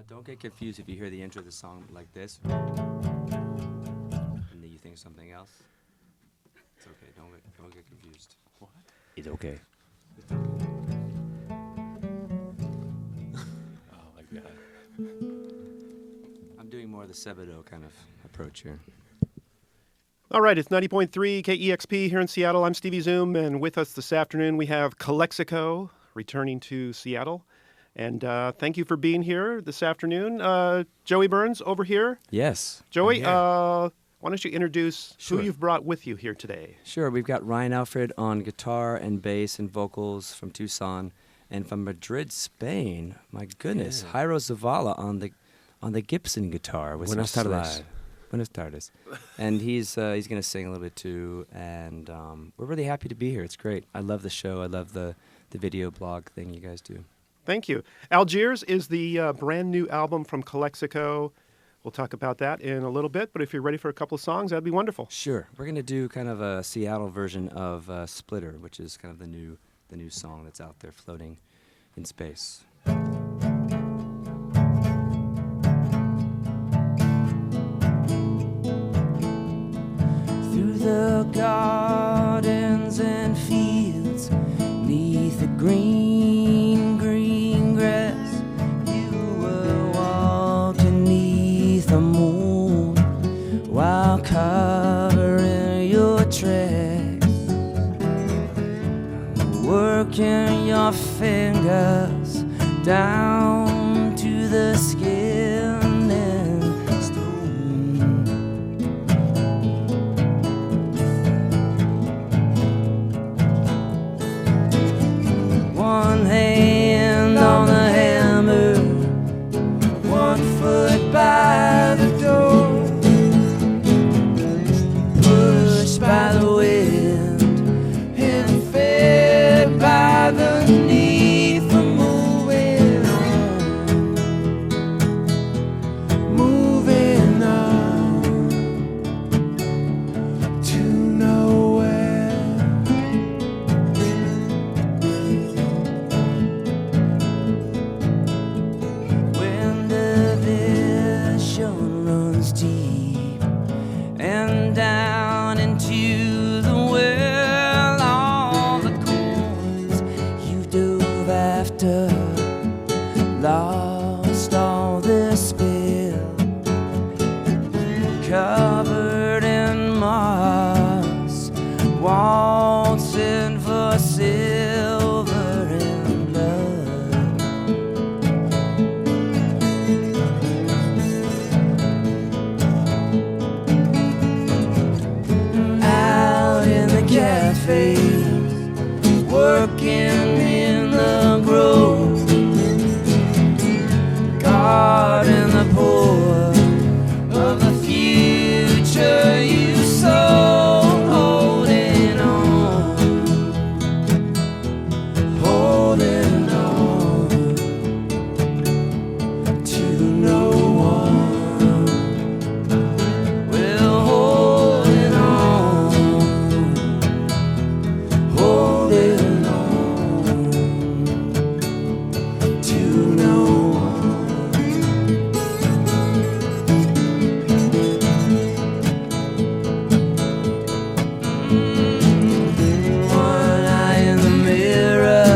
Don't get confused if you hear the intro of the song like this, and then you think something else. It's okay. Don't get confused. What? It's okay. Oh my God. I'm doing more of the Sebadoh kind of approach here. All right, it's 90.3 KEXP here in Seattle. I'm Stevie Zoom, and with us this afternoon we have Calexico returning to Seattle. And thank you for being here this afternoon. Joey Burns over here. Yes. Joey, why don't you introduce Sure. who you've brought with you here today? Sure. We've got Ryan Alfred on guitar and bass and vocals from Tucson, and from Madrid, Spain. My goodness, Jairo Zavala on the Gibson guitar with Buenas some tardes. slide. Buenas tardes. And he's going to sing a little bit too, and we're really happy to be here. It's great. I love the show. I love the video blog thing you guys do. Thank you. Algiers is the brand new album from Calexico. We'll talk about that in a little bit, but if you're ready for a couple of songs, that'd be wonderful. Sure. We're going to do kind of a Seattle version of Splitter, which is kind of the new song that's out there floating in space. Through the gardens and fields, neath the green grass, you were walking neath the moon while covering your tracks, working your fingers down to the skin and stone. One hand on the hammer, 1 foot by the door, pushed by the wind and fed by the need for moving on to nowhere. When the vision runs deep and down into the well, all the coins you dove after lost all their spill, covered in moss, waltzing for silver and blood. Out in the cafe, working in the grove, guarding the poor of the future you sold, holding on to no one. Well, holding on to no one. One eye in the mirror,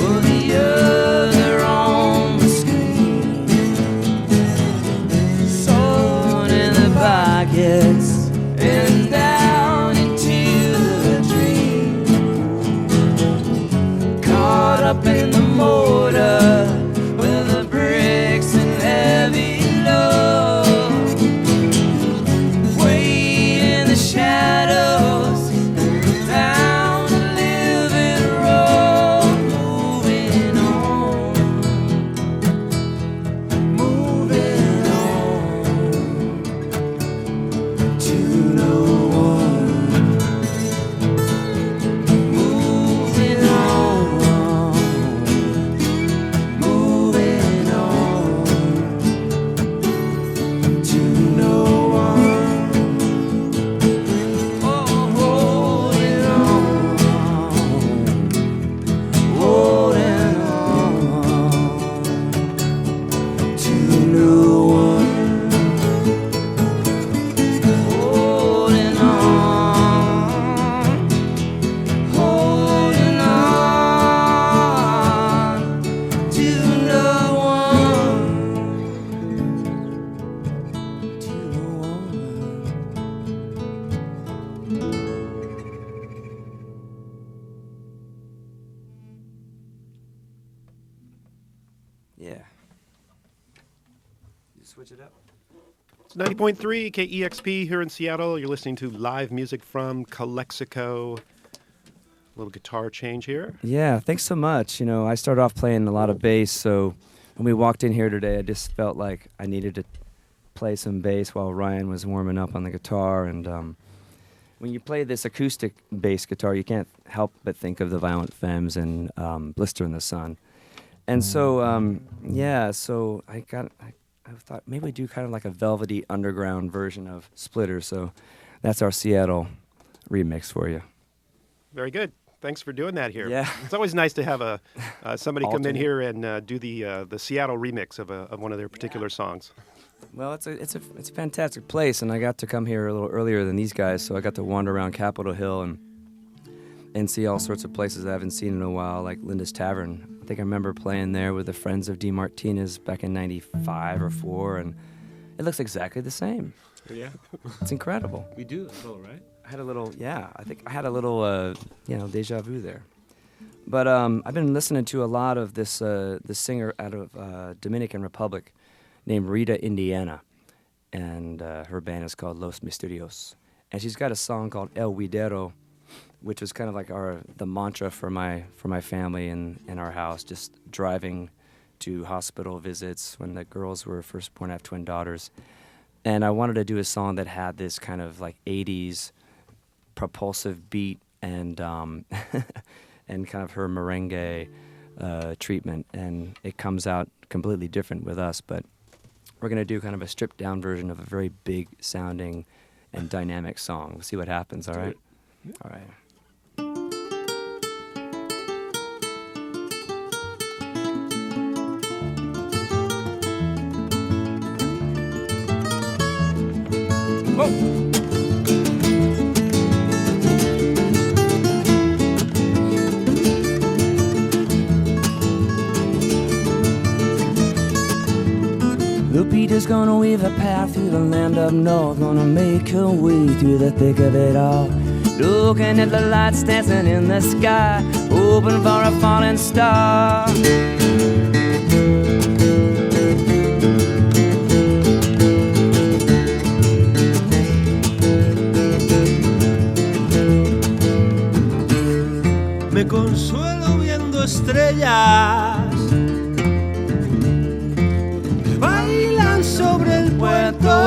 or the other on the screen. Sewn in the pockets and down into the dream. Caught up in the motor with the bricks and heavy load. Way in the shadows, down the living road, moving on to switch it up. It's 90.3 KEXP here in Seattle. You're listening to live music from Calexico. A little guitar change here. Yeah, thanks so much. I started off playing a lot of bass, so when we walked in here today, I just felt like I needed to play some bass while Ryan was warming up on the guitar. And when you play this acoustic bass guitar, you can't help but think of the Violent Femmes and Blister in the Sun. And so, so I thought maybe we do kind of like a velvety underground version of Splitter. So that's our Seattle remix for you. Very good. Thanks for doing that here. Yeah. It's always nice to have somebody come in Alternate. here and do the Seattle remix of one of their particular songs. Well, it's a fantastic place, and I got to come here a little earlier than these guys, so I got to wander around Capitol Hill and see all sorts of places I haven't seen in a while, like Linda's Tavern. I think I remember playing there with the Friends of D. Martinez back in '95 or '4, and it looks exactly the same. Yeah. It's incredible. We do as well, right? I think I had a little, deja vu there. But I've been listening to a lot of this singer out of Dominican Republic named Rita Indiana, and her band is called Los Misterios. And she's got a song called El Widero, which was kind of like the mantra for my family in our house, just driving to hospital visits when the girls were first born. I have twin daughters. And I wanted to do a song that had this kind of like 80s propulsive beat and and kind of her merengue treatment. And it comes out completely different with us, but we're going to do kind of a stripped down version of a very big sounding and dynamic song. We'll see what happens, all right? All right. Whoa! Lupita's gonna weave a path through the land up north, gonna make her way through the thick of it all. Looking at the lights dancing in the sky, hoping for a falling star. Me consuelo viendo estrellas que bailan sobre el puerto.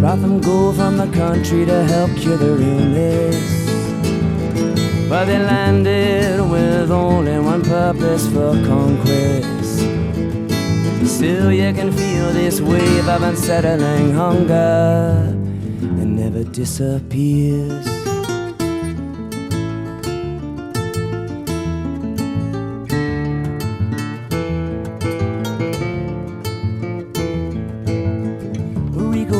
Brought them gold from the country to help cure their illness, but they landed with only one purpose, for conquest. Still you can feel this wave of unsettling hunger that never disappears.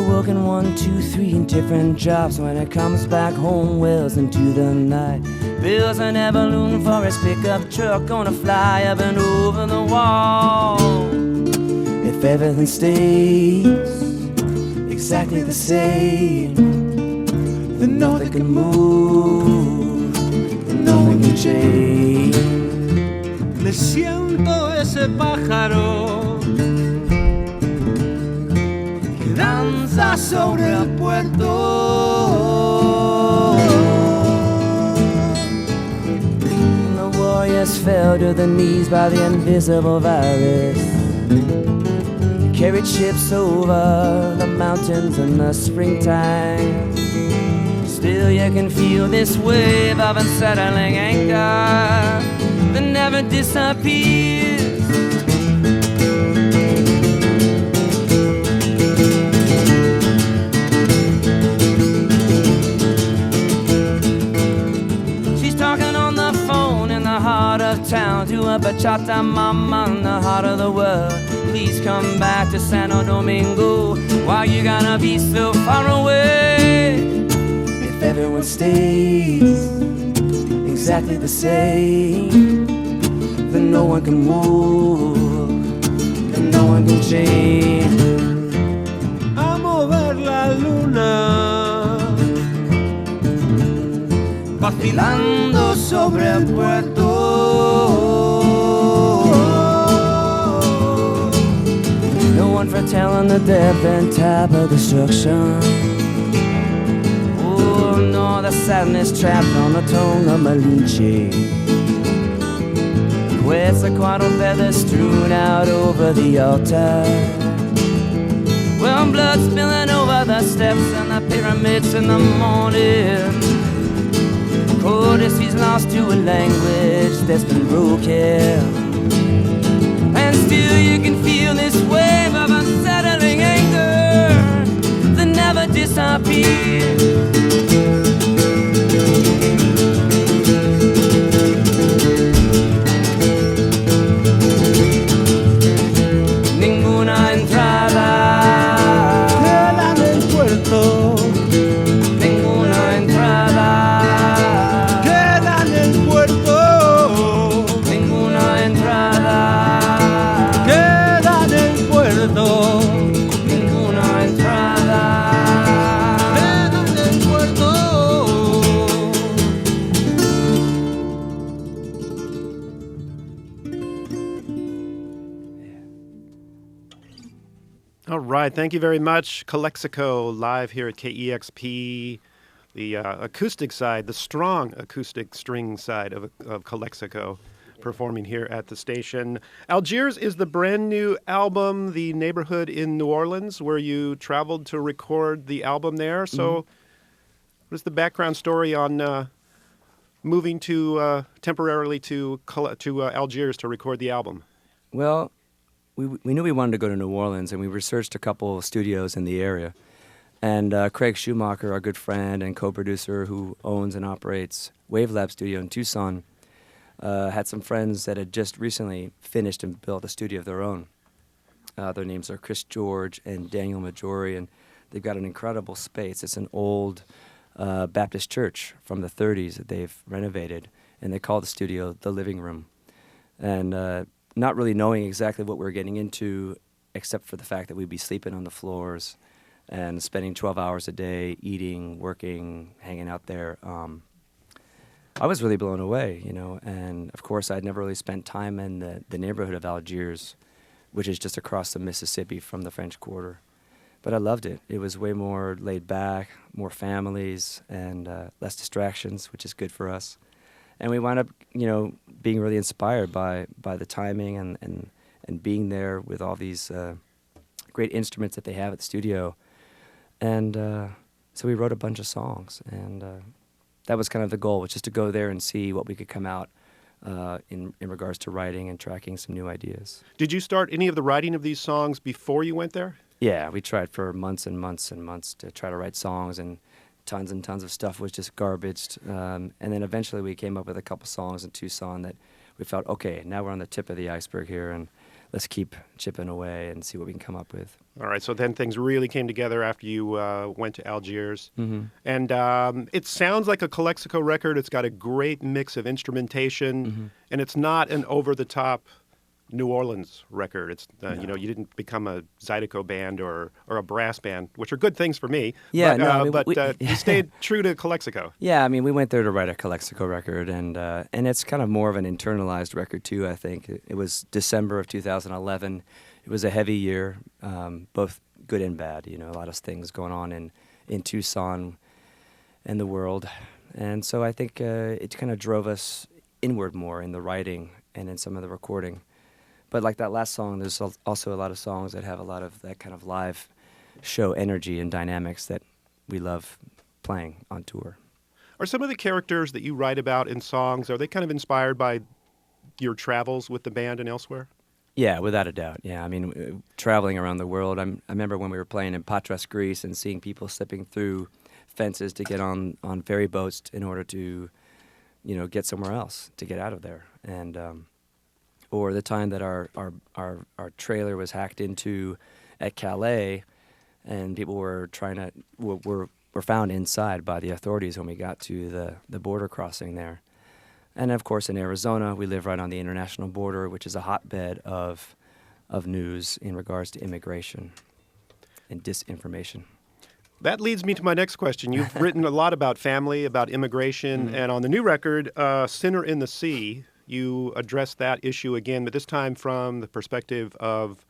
Working 1, 2, 3 in different jobs. When it comes back home, wells into the night. Bills an ever loom for his pickup truck, gonna fly up and over the wall. If everything stays exactly the same, then nothing can move, and nothing can change. Me siento ese pájaro danza sobre el puerto. The warriors fell to their knees by the invisible virus. They carried ships over the mountains in the springtime. Still you can feel this wave of unsettling anger that never disappears. Town to a bachata mama in the heart of the world. Please come back to Santo Domingo. Why you gonna be so far away? If everyone stays exactly the same, then no one can move, and no one can change. Amo ver la luna vacilando sobre el puerto. the depth and type of destruction. Oh no, the sadness trapped on the tongue of Malinche. Quetzalcoatl feathers strewn out over the altar. Well, blood spilling over the steps and the pyramids in the morning. Cordis, he's lost to a language that's been broken. And still you can feel this wave of unsettling anger that never disappears. Ninguna entrada quedan en Puerto, ninguna entrada, quedan en Puerto, ninguna entrada, quedan en Puerto, ninguna entrada. quedan en Puerto. All right, thank you very much. Calexico live here at KEXP, the acoustic side, the strong acoustic string side of Calexico, performing here at the station. Algiers is the brand new album, The Neighborhood in New Orleans, where you traveled to record the album there. So what is the background story on moving to temporarily to Algiers to record the album? Well, we knew we wanted to go to New Orleans, and we researched a couple of studios in the area. And Craig Schumacher, our good friend and co-producer who owns and operates Wavelab Studio in Tucson, had some friends that had just recently finished and built a studio of their own. Their names are Chris George and Daniel Majori, and they've got an incredible space. It's an old Baptist church from the 30s that they've renovated, and they call the studio the living room. And not really knowing exactly what we were getting into, except for the fact that we'd be sleeping on the floors and spending 12 hours a day eating, working, hanging out there. I was really blown away, you know, and of course I'd never really spent time in the neighborhood of Algiers, which is just across the Mississippi from the French Quarter. But I loved it. It was way more laid back, more families, and less distractions, which is good for us. And we wound up, you know, being really inspired by the timing and being there with all these great instruments that they have at the studio. And so we wrote a bunch of songs, and that was kind of the goal, was just to go there and see what we could come out in regards to writing and tracking some new ideas. Did you start any of the writing of these songs before you went there? Yeah, we tried for months and months and months to try to write songs, and tons of stuff was just garbaged. And then eventually we came up with a couple songs in Tucson that we felt, okay, now we're on the tip of the iceberg here, and let's keep chipping away and see what we can come up with. All right, so then things really came together after you went to Algiers. Mm-hmm. And it sounds like a Calexico record. It's got a great mix of instrumentation, and it's not an over-the-top New Orleans record. It's you know, you didn't become a Zydeco band or a brass band, which are good things for me. Yeah, but, no, I mean, but you stayed true to Calexico. Yeah, I mean, we went there to write a Calexico record, and it's kind of more of an internalized record too. I think it was December of 2011. It was a heavy year, both good and bad. You know, a lot of things going on in Tucson and the world, and so I think it kind of drove us inward more in the writing and in some of the recording. But like that last song, there's also a lot of songs that have a lot of that kind of live show energy and dynamics that we love playing on tour. Are some of the characters that you write about in songs, are they kind of inspired by your travels with the band and elsewhere? Yeah, without a doubt. Yeah, I mean, traveling around the world, I remember when we were playing in Patras, Greece, and seeing people slipping through fences to get on ferry boats in order to, you know, get somewhere else, to get out of there. And or the time that our trailer was hacked into at Calais, and people were were found inside by the authorities when we got to the border crossing there. And of course in Arizona, we live right on the international border, which is a hotbed of news in regards to immigration and disinformation. That leads me to my next question. You've written a lot about family, about immigration, and on the new record, Sinner in the Sea, you address that issue again, but this time from the perspective of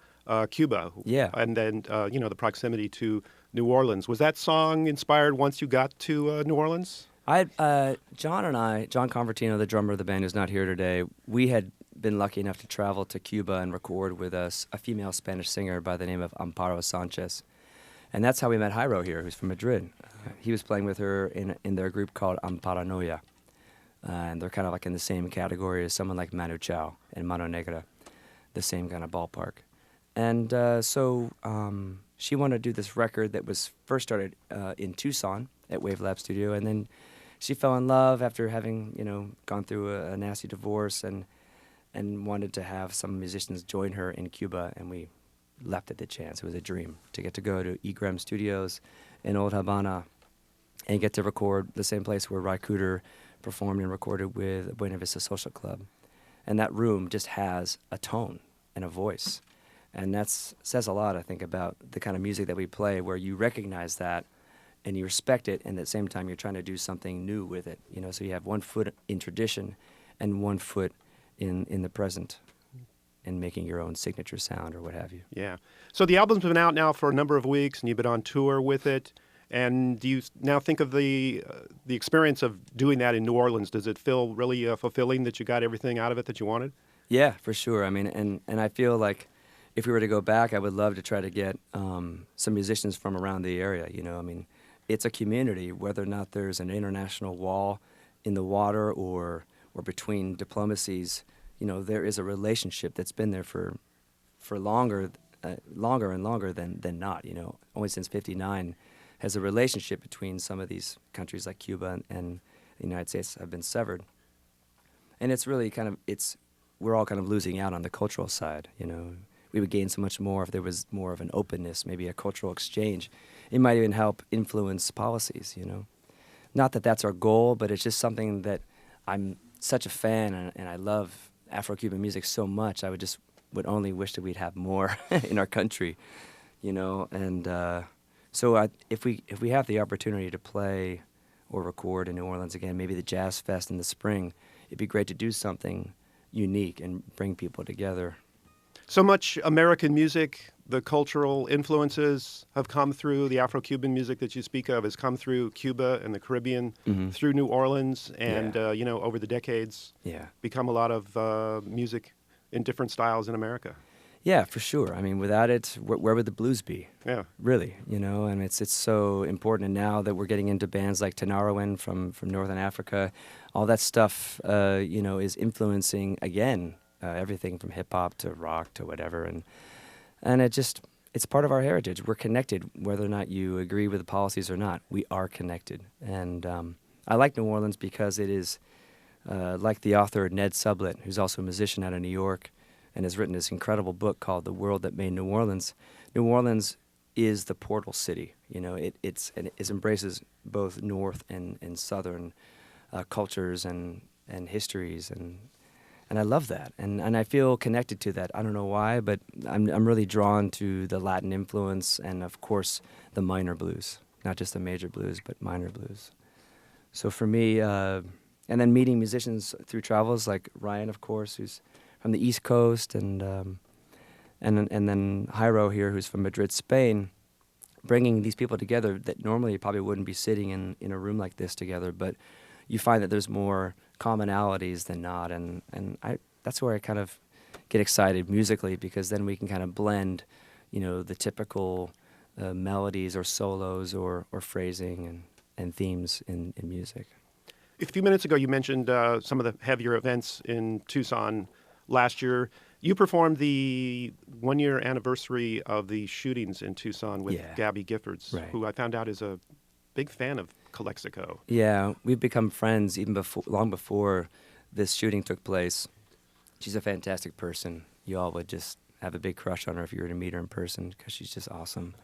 Cuba. Yeah. And then, the proximity to New Orleans. Was that song inspired once you got to New Orleans? John Convertino, the drummer of the band, who's not here today, we had been lucky enough to travel to Cuba and record with a female Spanish singer by the name of Amparo Sanchez. And that's how we met Jairo here, who's from Madrid. He was playing with her in their group called Amparanoia. And they're kind of like in the same category as someone like Manu Chao and Mano Negra, the same kind of ballpark. And so she wanted to do this record that was first started in Tucson at Wave Lab Studio, and then she fell in love after having, gone through a nasty divorce and wanted to have some musicians join her in Cuba, and we leapt at the chance. It was a dream to get to go to EGREM Studios in Old Havana and get to record the same place where Ry Cooder performed and recorded with Buena Vista Social Club. And that room just has a tone and a voice. And that says a lot, I think, about the kind of music that we play, where you recognize that and you respect it, and at the same time you're trying to do something new with it. So you have one foot in tradition and one foot in the present and making your own signature sound or what have you. Yeah. So the album's been out now for a number of weeks, and you've been on tour with it. And do you now think of the experience of doing that in New Orleans? Does it feel really fulfilling that you got everything out of it that you wanted? Yeah, for sure. I mean, and I feel like if we were to go back, I would love to try to get some musicians from around the area. I mean, it's a community, whether or not there's an international wall in the water or between diplomacies. There is a relationship that's been there for longer and longer than not. Only since '59 has a relationship between some of these countries like Cuba and the United States have been severed. And it's really we're all kind of losing out on the cultural side. We would gain so much more if there was more of an openness, maybe a cultural exchange. It might even help influence policies. Not that that's our goal, but it's just something that I'm such a fan, and I love Afro-Cuban music so much. I would only wish that we'd have more in our country, and so if we have the opportunity to play or record in New Orleans again, maybe the Jazz Fest in the spring, it'd be great to do something unique and bring people together. So much American music, the cultural influences have come through. The Afro-Cuban music that you speak of has come through Cuba and the Caribbean, through New Orleans, and over the decades, become a lot of music in different styles in America. Yeah, for sure. I mean, without it, where would the blues be? Yeah, really. And it's so important. And now that we're getting into bands like Tanarowen from Northern Africa, all that stuff, is influencing again. Everything from hip-hop to rock to whatever, and it's part of our heritage. We're connected, whether or not you agree with the policies or not. We are connected, and I like New Orleans because it is, like the author Ned Sublett, who's also a musician out of New York, and has written this incredible book called The World That Made New Orleans. New Orleans is the portal city. It embraces both North and Southern cultures and histories and I love that, and I feel connected to that. I don't know why, but I'm really drawn to the Latin influence and, of course, the minor blues. Not just the major blues, but minor blues. So for me, and then meeting musicians through travels like Ryan, of course, who's from the East Coast, and then Jairo here, who's from Madrid, Spain, bringing these people together that normally probably wouldn't be sitting in a room like this together, but you find that there's more commonalities than not, and that's where I kind of get excited musically, because then we can kind of blend, the typical melodies or solos or phrasing and themes in music. A few minutes ago, you mentioned some of the heavier events in Tucson last year. You performed the one-year anniversary of the shootings in Tucson with Gabby Giffords, who I found out is a big fan of Calexico. Yeah, we've become friends long before this shooting took place. She's a fantastic person. You all would just have a big crush on her if you were to meet her in person, because she's just awesome.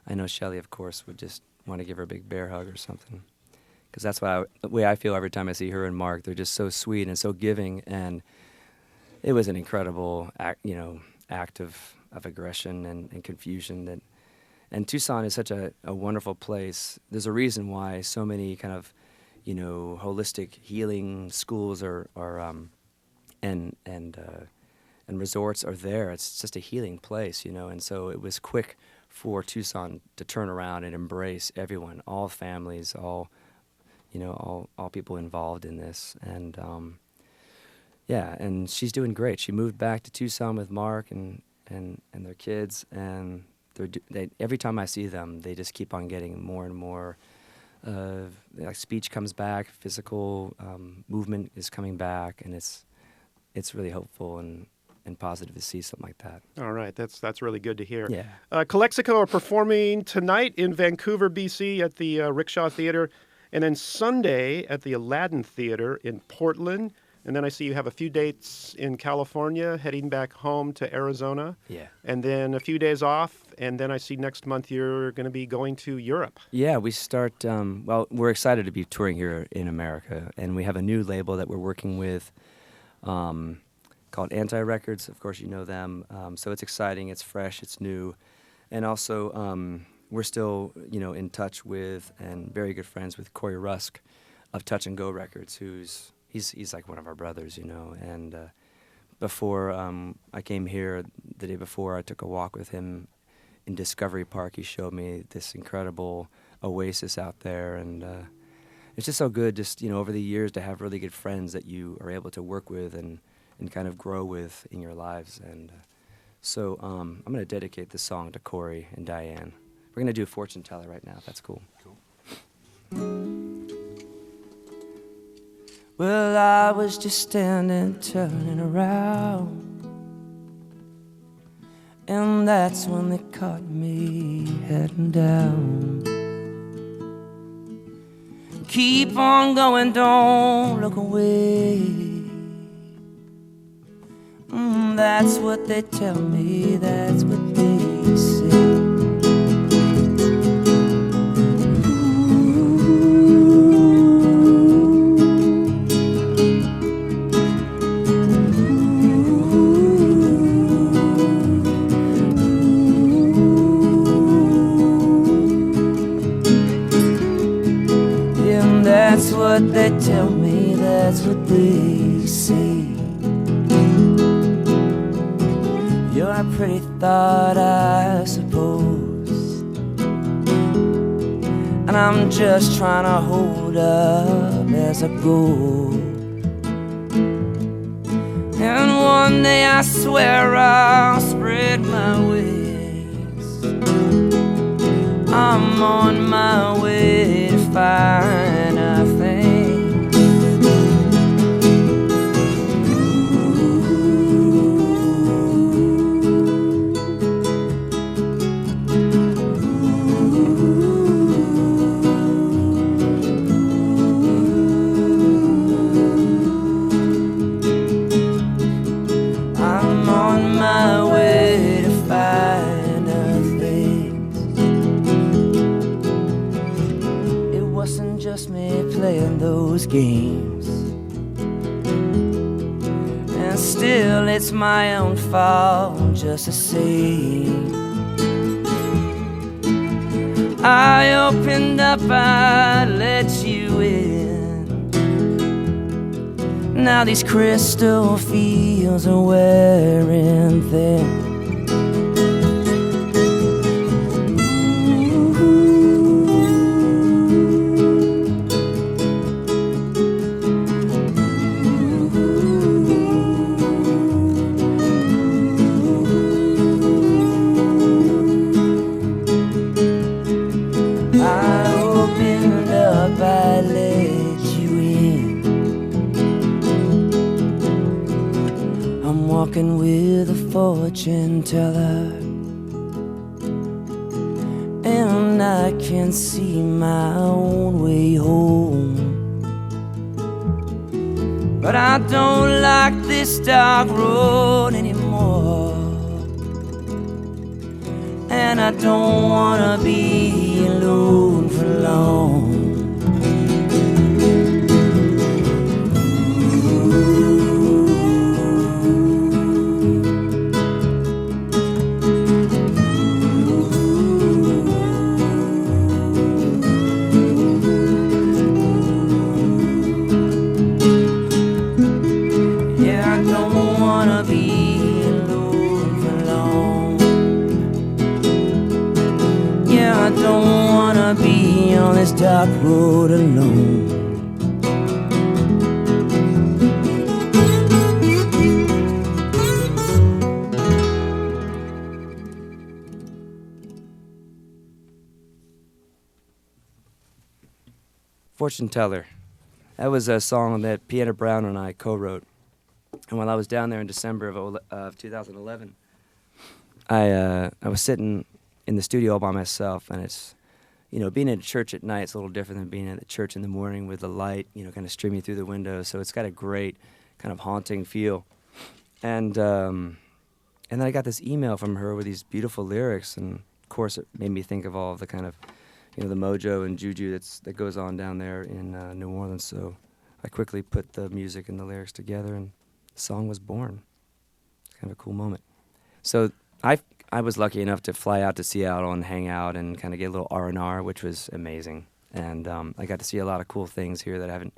I know Shelly, of course, would just want to give her a big bear hug or something, because that's the way I feel every time I see her and Mark. They're just so sweet and so giving, and it was an incredible act of aggression and confusion. And Tucson is such a wonderful place. There's a reason why so many kind of, holistic healing schools and resorts are there. It's just a healing place, and so it was quick for Tucson to turn around and embrace everyone, all families, all people involved in this. And and she's doing great. She moved back to Tucson with Mark and their kids, and every time I see them, they just keep on getting more and more. Speech comes back, physical movement is coming back, and it's really hopeful and positive to see something like that. All right, that's really good to hear. Yeah. Calexico are performing tonight in Vancouver, BC at the Rickshaw Theater, and then Sunday at the Aladdin Theater in Portland. And then I see you have a few dates in California, heading back home to Arizona. Yeah. And then a few days off, and then I see next month you're going to be going to Europe. Yeah, we start, we're excited to be touring here in America, and we have a new label that we're working with called Anti-Records. Of course, you know them. So it's exciting, it's fresh, it's new. And also, we're still, in touch with and very good friends with Corey Rusk of Touch and Go Records, he's like one of our brothers, And before I came here, the day before, I took a walk with him in Discovery Park. He showed me this incredible oasis out there, and it's just so good, just over the years, to have really good friends that you are able to work with and kind of grow with in your lives. And so I'm going to dedicate this song to Corey and Diane. We're going to do Fortune Teller right now, if that's cool. Well, I was just standing, turning around, and that's when they caught me heading down. Keep on going, don't look away. That's what they tell me, that's what they say. And that's what they tell me, that's what they say. You're a pretty thought, I suppose, and I'm just trying to hold up as I go. And one day I swear I'll spread my wings. I'm on my way to find a thing. Those games, and still it's my own fault just the same. I opened up, I let you in. Now these crystal fields are wearing thin. Walking with a fortune teller, and I can see my own way home. But I don't like this dark road anymore, and I don't wanna be alone for long. this dark road alone. Fortune Teller. That was a song that Piano Brown and I co-wrote. And while I was down there in December of 2011, I was sitting in the studio all by myself, and it's, being at a church at night, it's a little different than being at the church in the morning with the light, kind of streaming through the window. So it's got a great kind of haunting feel. And then I got this email from her with these beautiful lyrics, and of course it made me think of all of the kind of, the mojo and juju that goes on down there in New Orleans. So I quickly put the music and the lyrics together, and the song was born. It's kind of a cool moment. So I was lucky enough to fly out to Seattle and hang out and kind of get a little R&R, which was amazing. And I got to see a lot of cool things here that I haven't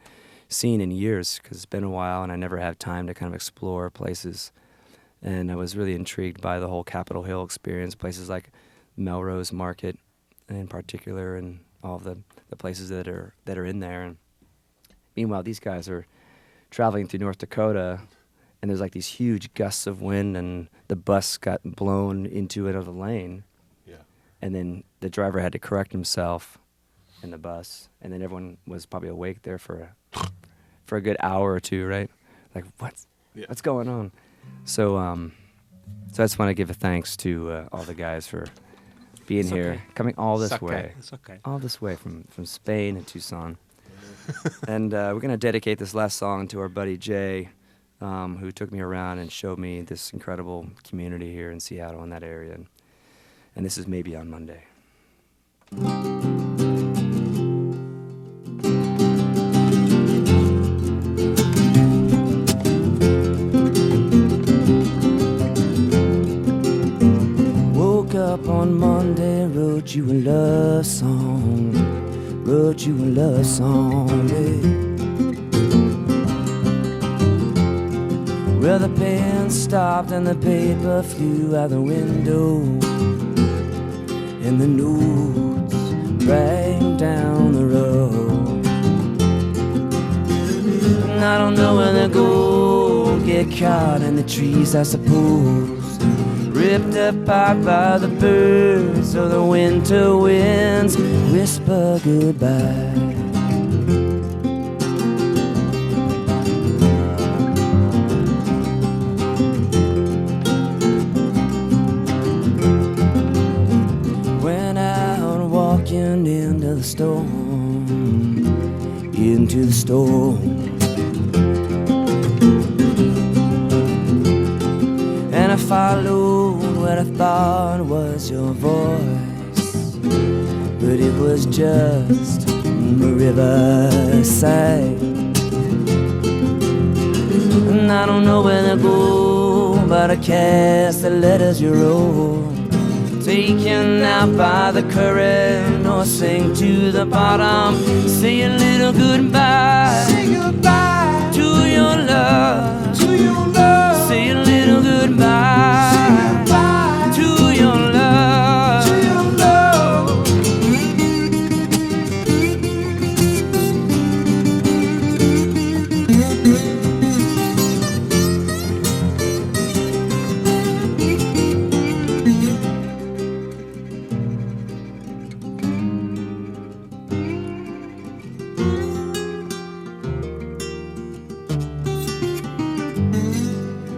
seen in years because it's been a while and I never had time to kind of explore places. And I was really intrigued by the whole Capitol Hill experience, places like Melrose Market in particular, and all the places that are in there. And meanwhile, these guys are traveling through North Dakota, and there's like these huge gusts of wind, and the bus got blown into another lane. Yeah. And then the driver had to correct himself in the bus, and then everyone was probably awake there for a good hour or two, right? Like, what's going on? So I just want to give a thanks to all the guys for being here, coming all this way. It's okay. All this way from Spain and Tucson. And we're going to dedicate this last song to our buddy Jay, who took me around and showed me this incredible community here in Seattle in that area. And this is Maybe on Monday. Woke up on Monday, wrote you a love song, yeah. Well, the pen stopped and the paper flew out the window, and the notes rang down the road. And I don't know where to go, get caught in the trees, I suppose. Ripped apart by the birds or the winter winds whisper goodbye. Went out walking into the storm, into the storm. And I followed what I thought was your voice, but it was just the riverside. And I don't know where to go, but I cast the letters you wrote, taken out by the current, or sink to the bottom. Say a little goodbye, say goodbye to your love, to your love. Say a little goodbye, say goodbye to your love, to your love.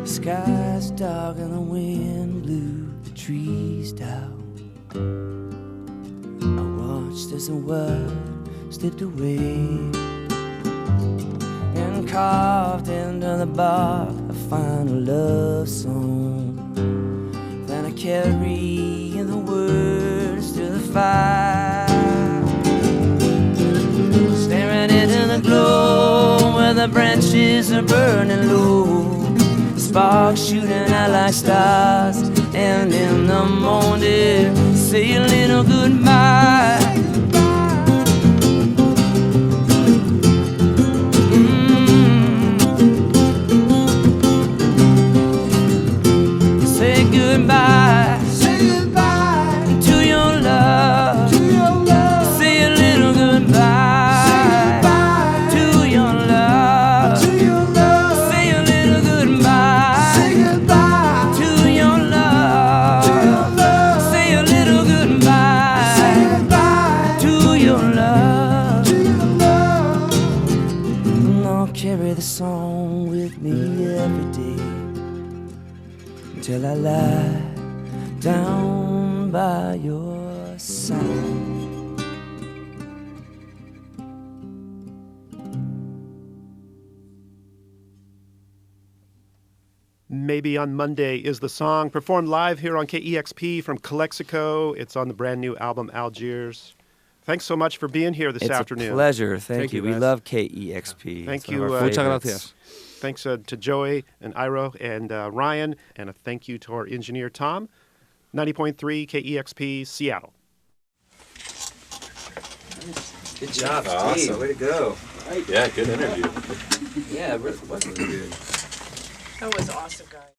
Sky's dark and the wind blew the trees down. I watched as the world slipped away and carved into the bark a final love song. Then I carry the words to the fire, staring into the glow where the branches are burning low. Sparks shooting out like stars, and in the morning say a little goodbye. Say goodbye, say goodbye to your love, to your love. Say a little goodbye. till I lie down by your side. Maybe on Monday is the song performed live here on KEXP from Calexico. It's on the brand new album Algiers. Thanks so much for being here this afternoon. It's a pleasure. Thank you. We guys. love KEXP. Thank It's one you, of our Muchas favorites. gracias. Thanks to Joey and Iro and Ryan, and a thank you to our engineer Tom. 90.3 KEXP, Seattle. Good job, Awesome. Steve. Way to go. Yeah, good interview. Yeah, it really was really good. That was awesome, guys.